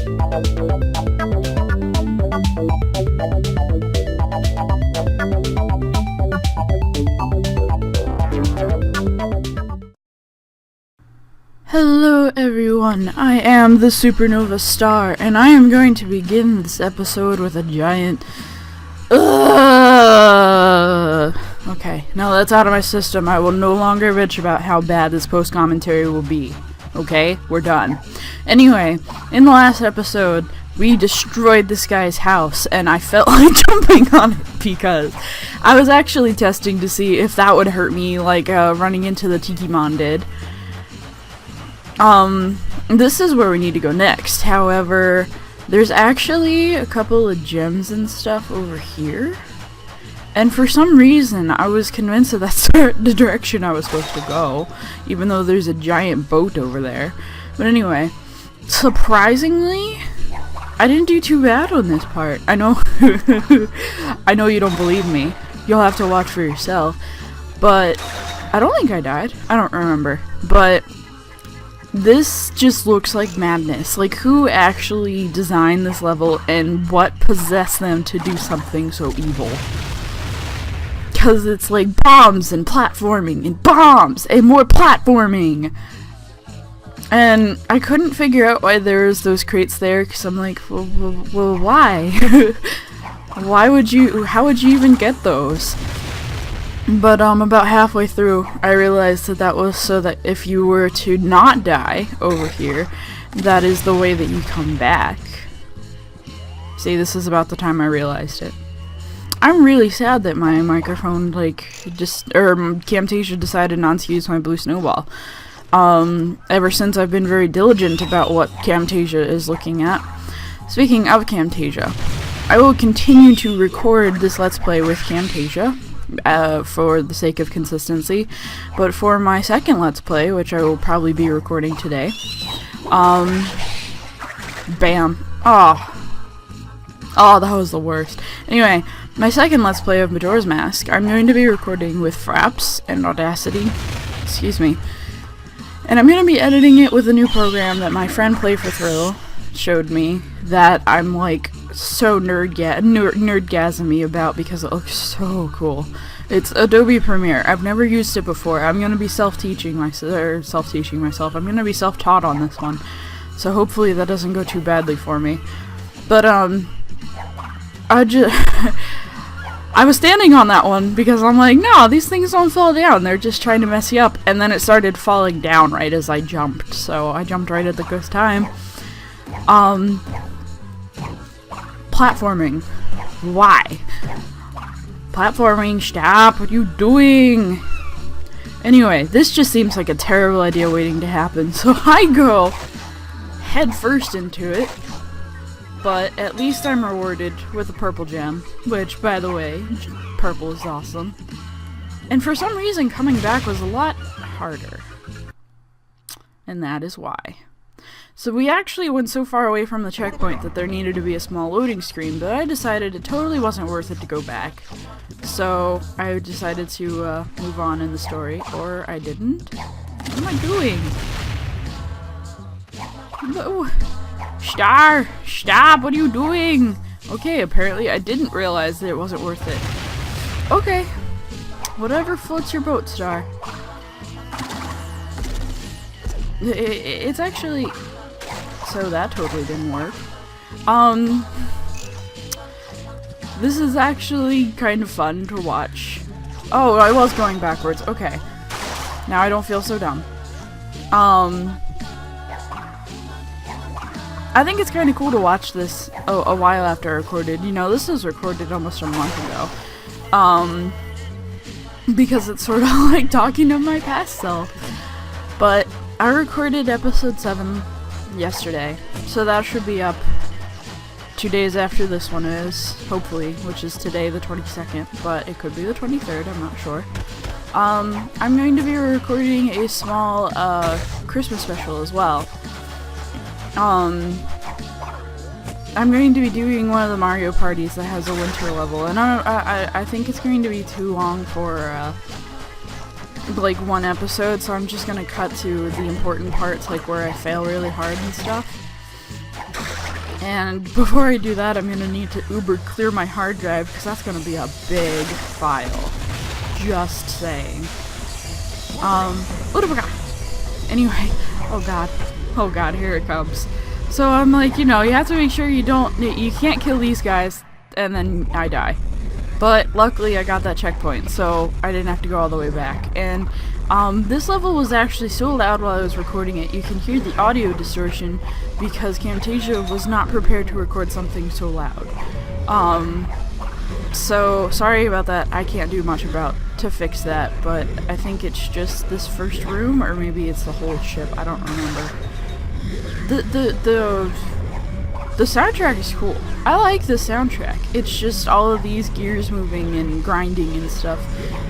Hello everyone, I am the XxSupernovaStar, and I am going to begin this episode with a giant okay, now that's out of my system. I will no longer bitch about how bad this post-commentary will be. Okay? We're done. Anyway, in the last episode, we destroyed this guy's house, and I felt like jumping on it because I was actually testing to see if that would hurt me, like running into the Tikimon did. This is where we need to go next. However, there's actually a couple of gems and stuff over here. And for some reason, I was convinced that that's the direction I was supposed to go, even though there's a giant boat over there. But anyway, surprisingly, I didn't do too bad on this part. I know, I know you don't believe me. You'll have to watch for yourself. But I don't think I died. I don't remember. But this just looks like madness. Like, who actually designed this level and what possessed them to do something so evil? Because it's like bombs and platforming and bombs and more platforming. And I couldn't figure out why there's those crates there, because I'm like, well, why? Why would you, how would you even get those? But about halfway through, I realized that that was so that if you were to not die over here, that is the way that you come back. See, this is about the time I realized it. I'm really sad that my microphone, Camtasia decided not to use my blue snowball. Ever since I've been very diligent about what Camtasia is looking at. Speaking of Camtasia, I will continue to record this Let's Play with Camtasia, for the sake of consistency, but for my second Let's Play, which I will probably be recording today, bam. Oh, that was the worst. Anyway, my second Let's Play of Majora's Mask, I'm going to be recording with Fraps and Audacity, excuse me, and I'm going to be editing it with a new program that my friend Play for Thrill showed me that I'm like so nerdgasmy about because it looks so cool. It's Adobe Premiere. I've never used it before. I'm going to be self-teaching myself. I'm going to be self-taught on this one. So hopefully that doesn't go too badly for me. But I was standing on that one because I'm like, no, these things don't fall down. They're just trying to mess you up. And then it started falling down right as I jumped. So I jumped right at the good time. Platforming. Why? Platforming, stop, what are you doing? Anyway, this just seems like a terrible idea waiting to happen, so I go head first into it, but at least I'm rewarded with a purple gem, which, by the way, purple is awesome. And for some reason, coming back was a lot harder. And that is why. So we actually went so far away from the checkpoint that there needed to be a small loading screen, but I decided it totally wasn't worth it to go back. So I decided to move on in the story, or I didn't. What am I doing? No! Star! Stop! What are you doing? Okay, apparently I didn't realize that it wasn't worth it. Okay. Whatever floats your boat, Star. It's actually... So that totally didn't work. This is actually kind of fun to watch. Oh, I was going backwards. Okay. Now I don't feel so dumb. I think it's kind of cool to watch this a while after I recorded. You know, this was recorded almost a month ago. Because it's sort of like talking to my past self. But I recorded episode 7 yesterday, so that should be up 2 days after this one is, hopefully, which is today, the 22nd, but it could be the 23rd, I'm not sure. I'm going to be recording a small, Christmas special as well. I'm going to be doing one of the Mario parties that has a winter level, and I think it's going to be too long for, like, one episode, so I'm just gonna cut to the important parts, like where I fail really hard and stuff. And before I do that, I'm gonna need to Uber clear my hard drive, because that's gonna be a big file. Just saying. What have we got? Anyway, oh god, here it comes. So I'm like, you know, you have to make sure you can't kill these guys, and then I die. But luckily I got that checkpoint, so I didn't have to go all the way back. And this level was actually so loud while I was recording it, you can hear the audio distortion because Camtasia was not prepared to record something so loud. So sorry about that. I can't do much to fix that, but I think it's just this first room, or maybe it's the whole ship. I don't remember. The soundtrack is cool. I like the soundtrack. It's just all of these gears moving and grinding and stuff.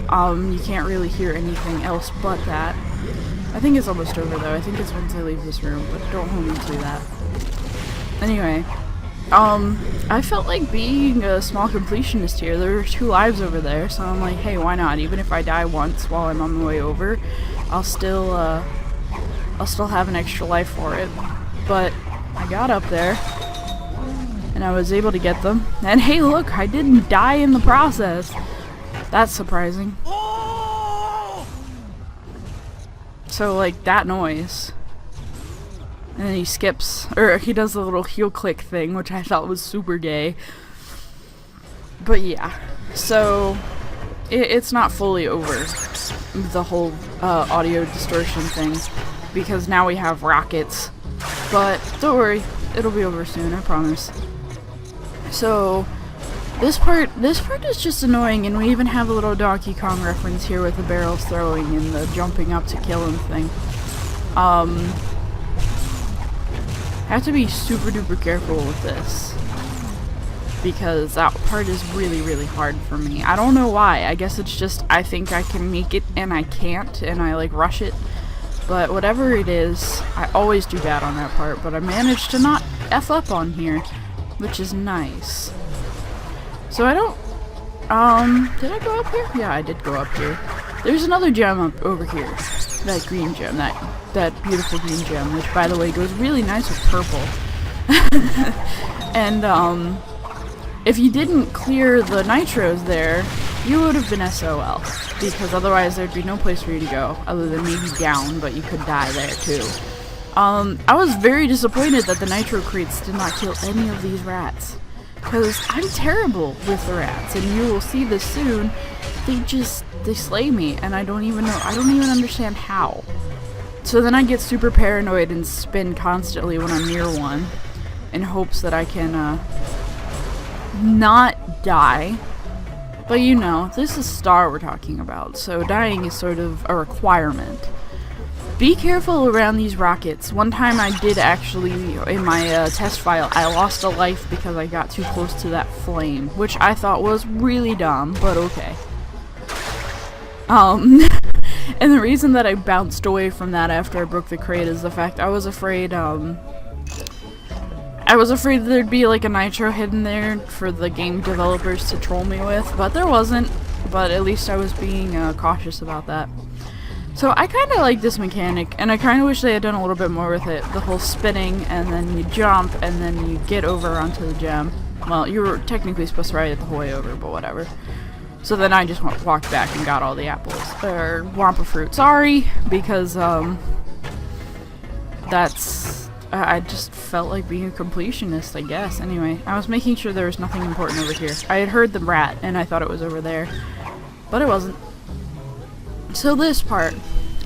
You can't really hear anything else but that. I think it's almost over though. I think it's once I leave this room, but don't hold me to that. Anyway, I felt like being a small completionist here. There were 2 lives over there, so I'm like, hey, why not? Even if I die once while I'm on the way over, I'll still have an extra life for it. But I got up there, and I was able to get them. And hey, look, I didn't die in the process. That's surprising. So, like, that noise. And then he skips, or he does the little heel click thing, which I thought was super gay. But yeah, so it's not fully over, the whole audio distortion thing, because now we have rockets. But don't worry, it'll be over soon, I promise. So this part is just annoying, and we even have a little Donkey Kong reference here with the barrels throwing and the jumping up to kill him thing. Have to be super duper careful with this, because that part is really, really hard for me. I don't know why. I guess it's just I think I can make it and I can't, and I like rush it. But whatever it is, I always do bad on that part, but I managed to not F up on here, which is nice. So I don't, did I go up here? Yeah, I did go up here. There's another gem up over here. That green gem, that beautiful green gem, which by the way goes really nice with purple. And if you didn't clear the nitros there, you would have been SOL, because otherwise there'd be no place for you to go other than maybe down, but you could die there too. I was very disappointed that the nitro crates did not kill any of these rats, because I'm terrible with the rats, and you will see this soon. They slay me, and I don't even understand how. So then I get super paranoid and spin constantly when I'm near one, in hopes that I can, not die. But you know, this is Star we're talking about, so dying is sort of a requirement. Be careful around these rockets. One time I did actually, in my test file, I lost a life because I got too close to that flame, which I thought was really dumb, but okay. And the reason that I bounced away from that after I broke the crate is the fact I was afraid there'd be like a nitro hidden there for the game developers to troll me with, but there wasn't. But at least I was being cautious about that. So I kind of like this mechanic, and I kind of wish they had done a little bit more with it. The whole spinning, and then you jump, and then you get over onto the gem. Well, you were technically supposed to ride it the whole way over, but whatever. So then I just walked back and got all the apples. Or Wampa fruit. Sorry, because, I just felt like being a completionist, I guess. Anyway, I was making sure there was nothing important over here. I had heard the rat, and I thought it was over there. But it wasn't. So this part,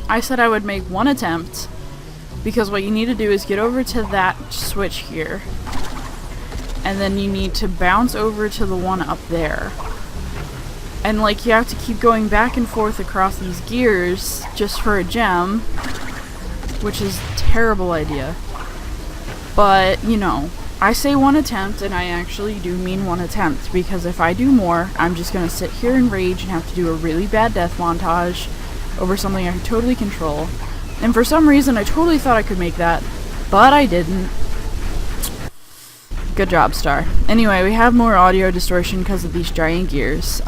I said I would make one attempt, because what you need to do is get over to that switch here. And then you need to bounce over to the one up there. And like you have to keep going back and forth across these gears just for a gem, which is a terrible idea. But, you know, I say one attempt, and I actually do mean one attempt, because if I do more, I'm just gonna sit here and rage and have to do a really bad death montage over something I can totally control. And for some reason, I totally thought I could make that, but I didn't. Good job, Star. Anyway, we have more audio distortion because of these giant gears.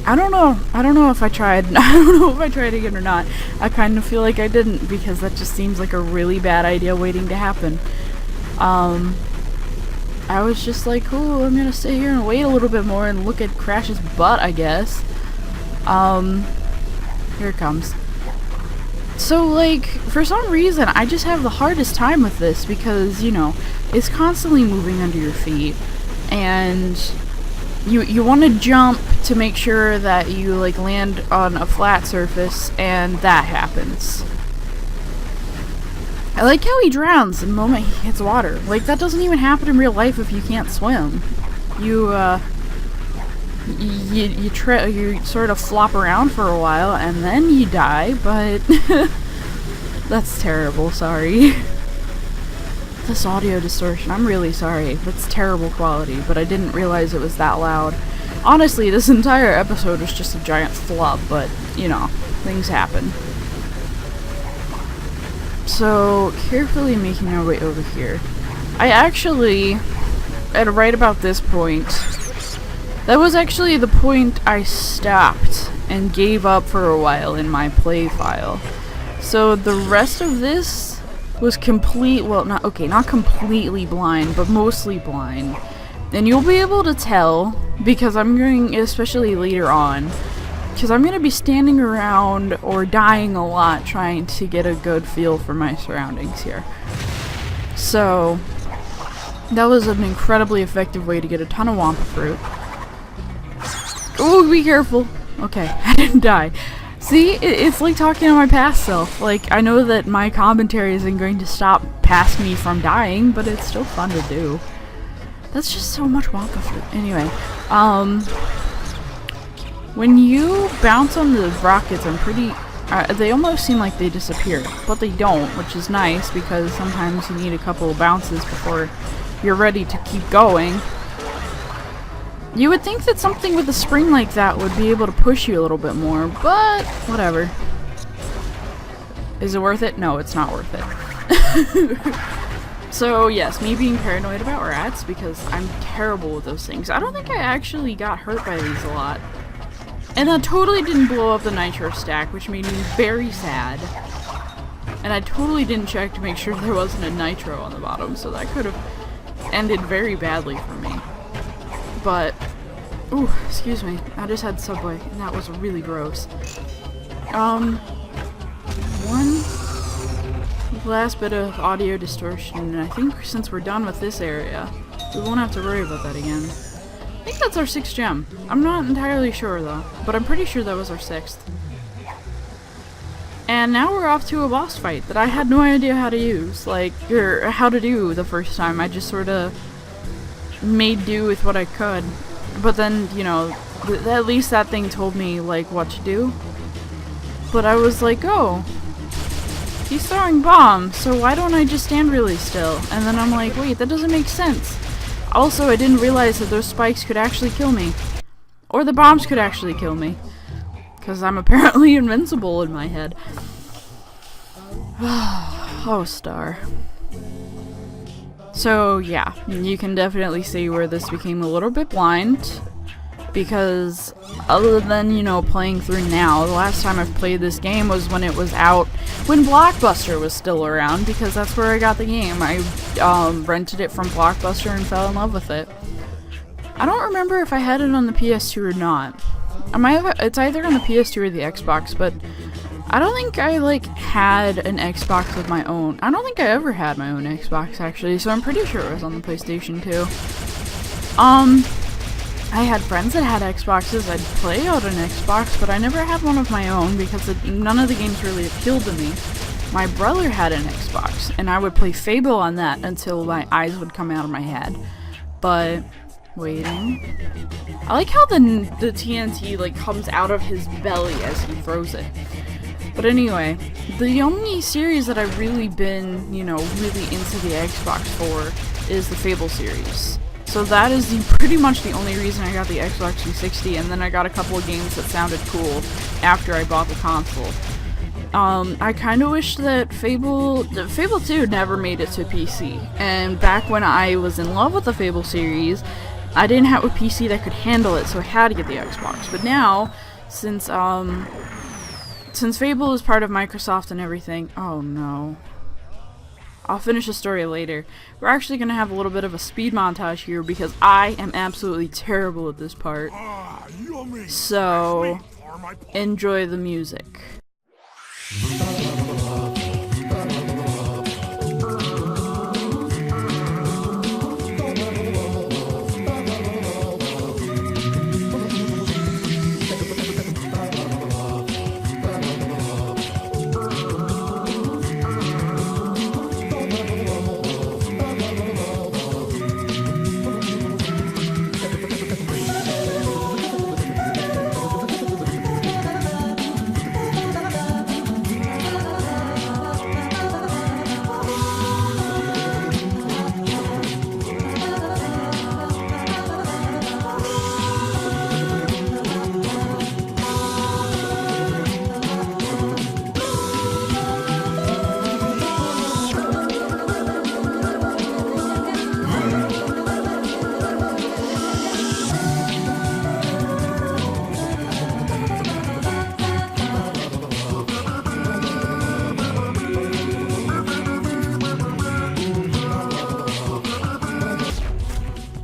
I don't know if I tried. I don't know if I tried again or not. I kind of feel like I didn't, because that just seems like a really bad idea waiting to happen. I was just like, cool, I'm gonna sit here and wait a little bit more and look at Crash's butt, I guess. Here it comes. So, like, for some reason, I just have the hardest time with this because, you know, it's constantly moving under your feet, and you want to jump to make sure that you, like, land on a flat surface, and that happens. I like how he drowns the moment he hits water. Like, that doesn't even happen in real life if you can't swim. You sort of flop around for a while and then you die, but that's terrible, sorry. This audio distortion, I'm really sorry. That's terrible quality, but I didn't realize it was that loud. Honestly, this entire episode was just a giant flub, but, you know, things happen. So, carefully making our way over here. I actually, at right about this point, that was actually the point I stopped and gave up for a while in my play file. So the rest of this was not completely blind, but mostly blind. And you'll be able to tell, because I'm going, especially later on, because I'm going to be standing around or dying a lot trying to get a good feel for my surroundings here. So, that was an incredibly effective way to get a ton of Wampa fruit. Oh, be careful. Okay, I didn't die. See, it's like talking to my past self. Like, I know that my commentary isn't going to stop past me from dying, but it's still fun to do. That's just so much Wampa fruit. Anyway, when you bounce on the rockets, they almost seem like they disappear, but they don't, which is nice because sometimes you need a couple of bounces before you're ready to keep going. You would think that something with a spring like that would be able to push you a little bit more, but whatever. Is it worth it? No, it's not worth it. So yes, me being paranoid about rats because I'm terrible with those things. I don't think I actually got hurt by these a lot. And that totally didn't blow up the nitro stack, which made me very sad. And I totally didn't check to make sure there wasn't a nitro on the bottom, so that could have ended very badly for me. But, ooh, excuse me, I just had Subway, and that was really gross. One last bit of audio distortion, and I think since we're done with this area, we won't have to worry about that again. I think that's our 6th gem. I'm not entirely sure though, but I'm pretty sure that was our 6th. And now we're off to a boss fight that I had no idea how to use, or how to do the first time. I just sort of made do with what I could. But then, you know, at least that thing told me, like, what to do. But I was like, oh, he's throwing bombs, so why don't I just stand really still? And then I'm like, wait, that doesn't make sense. Also, I didn't realize that those spikes could actually kill me. Or the bombs could actually kill me. Because I'm apparently invincible in my head. Oh, Star. So, yeah, you can definitely see where this became a little bit blind. Because, other than, you know, playing through now, the last time I've played this game was when it was out, when Blockbuster was still around, because that's where I got the game. I rented it from Blockbuster and fell in love with it. I don't remember if I had it on the PS2 or not. It's either on the PS2 or the Xbox, but I don't think I, like, had an Xbox of my own. I don't think I ever had my own Xbox, actually, so I'm pretty sure it was on the PlayStation 2. I had friends that had Xboxes. I'd play out an Xbox, but I never had one of my own because none of the games really appealed to me. My brother had an Xbox, and I would play Fable on that until my eyes would come out of my head. But, waiting. I like how the TNT, like, comes out of his belly as he throws it. But anyway, the only series that I've really been, you know, really into the Xbox for is the Fable series. So that is pretty much the only reason I got the Xbox 360, and then I got a couple of games that sounded cool after I bought the console. I kind of wish that Fable 2 never made it to PC, and back when I was in love with the Fable series, I didn't have a PC that could handle it, so I had to get the Xbox. But now, since Fable is part of Microsoft and everything, oh no. I'll finish the story later. We're actually going to have a little bit of a speed montage here because I am absolutely terrible at this part. So, enjoy the music.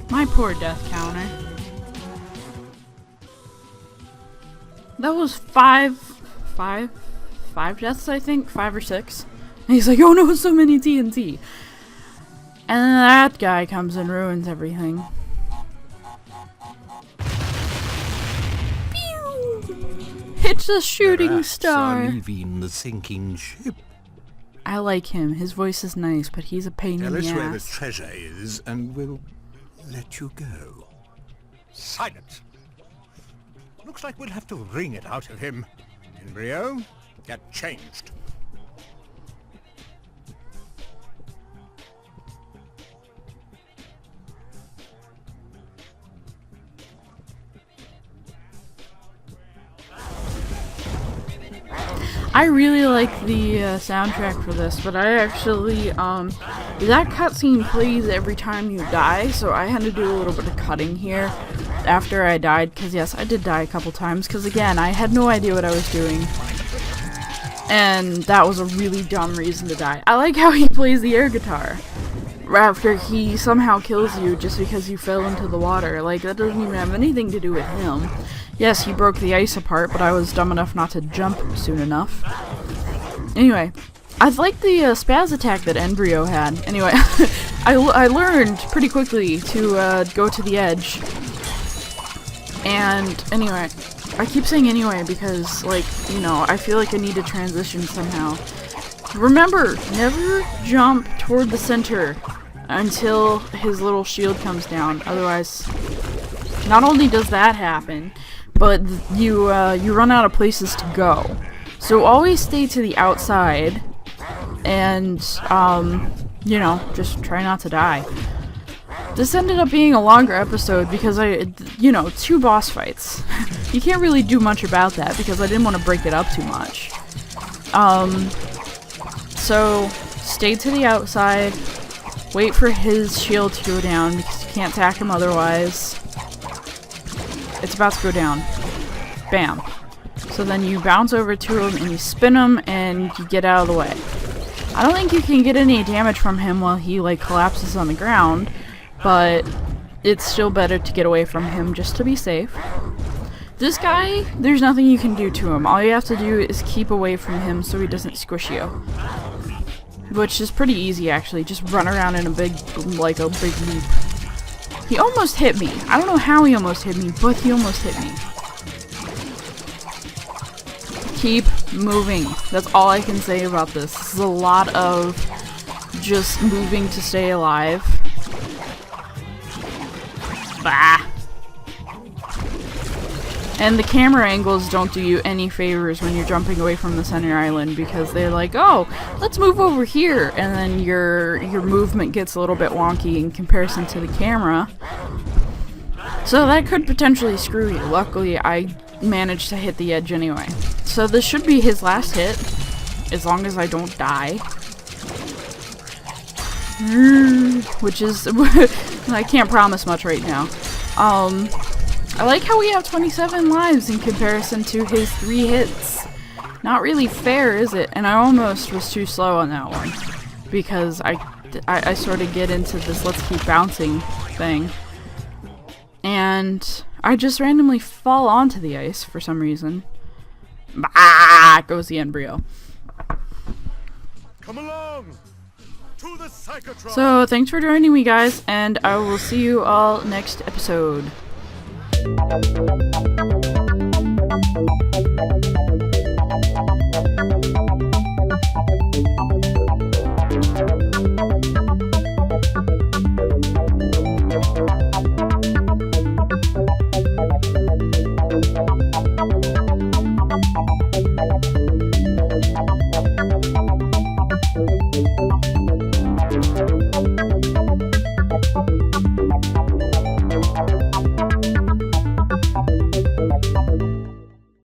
My poor death counter. That was five deaths, I think? 5 or 6. And he's like, oh no, so many TNT. And then that guy comes and ruins everything. Pew! It's a shooting star. Leaving the sinking ship. I like him. His voice is nice, but he's a pain in the ass. Tell us where the treasure is, and we'll let you go. Silence! Looks like we'll have to wring it out of him. Embryo, get changed. I really like the soundtrack for this, but I actually, that cutscene plays every time you die, so I had to do a little bit of cutting here after I died, because yes, I did die a couple times, because again, I had no idea what I was doing, and that was a really dumb reason to die. I like how he plays the air guitar after he somehow kills you just because you fell into the water. Like, that doesn't even have anything to do with him. Yes, he broke the ice apart, but I was dumb enough not to jump soon enough. Anyway, I like the spaz attack that Embryo had. Anyway, I learned pretty quickly to go to the edge. And anyway, I keep saying anyway because, like, you know, I feel like I need to transition somehow. Remember, never jump toward the center until his little shield comes down. Otherwise, not only does that happen, but you run out of places to go. So always stay to the outside, and you know, just try not to die. This ended up being a longer episode because you know, 2 boss fights. You can't really do much about that because I didn't want to break it up too much. So stay to the outside, wait for his shield to go down because you can't attack him otherwise. It's about to go down. Bam. So then you bounce over to him and you spin him and you get out of the way. I don't think you can get any damage from him while he like collapses on the ground, but it's still better to get away from him just to be safe. This guy, there's nothing you can do to him. All you have to do is keep away from him so he doesn't squish you. Which is pretty easy actually, just run around in a big loop. He almost hit me. I don't know how he almost hit me, but he almost hit me. Keep moving. That's all I can say about this. This is a lot of just moving to stay alive. Bah! And the camera angles don't do you any favors when you're jumping away from the center island because they're like, oh, let's move over here, and then your movement gets a little bit wonky in comparison to the camera. So that could potentially screw you. Luckily, I managed to hit the edge anyway. So this should be his last hit, as long as I don't die. Which is, I can't promise much right now. I like how we have 27 lives in comparison to his 3 hits. Not really fair, is it? And I almost was too slow on that one. because I sort of get into this let's keep bouncing thing. And I just randomly fall onto the ice for some reason. Bah! Goes the embryo. Come along to the psychotron. So, thanks for joining me, guys, and I will see you all next episode.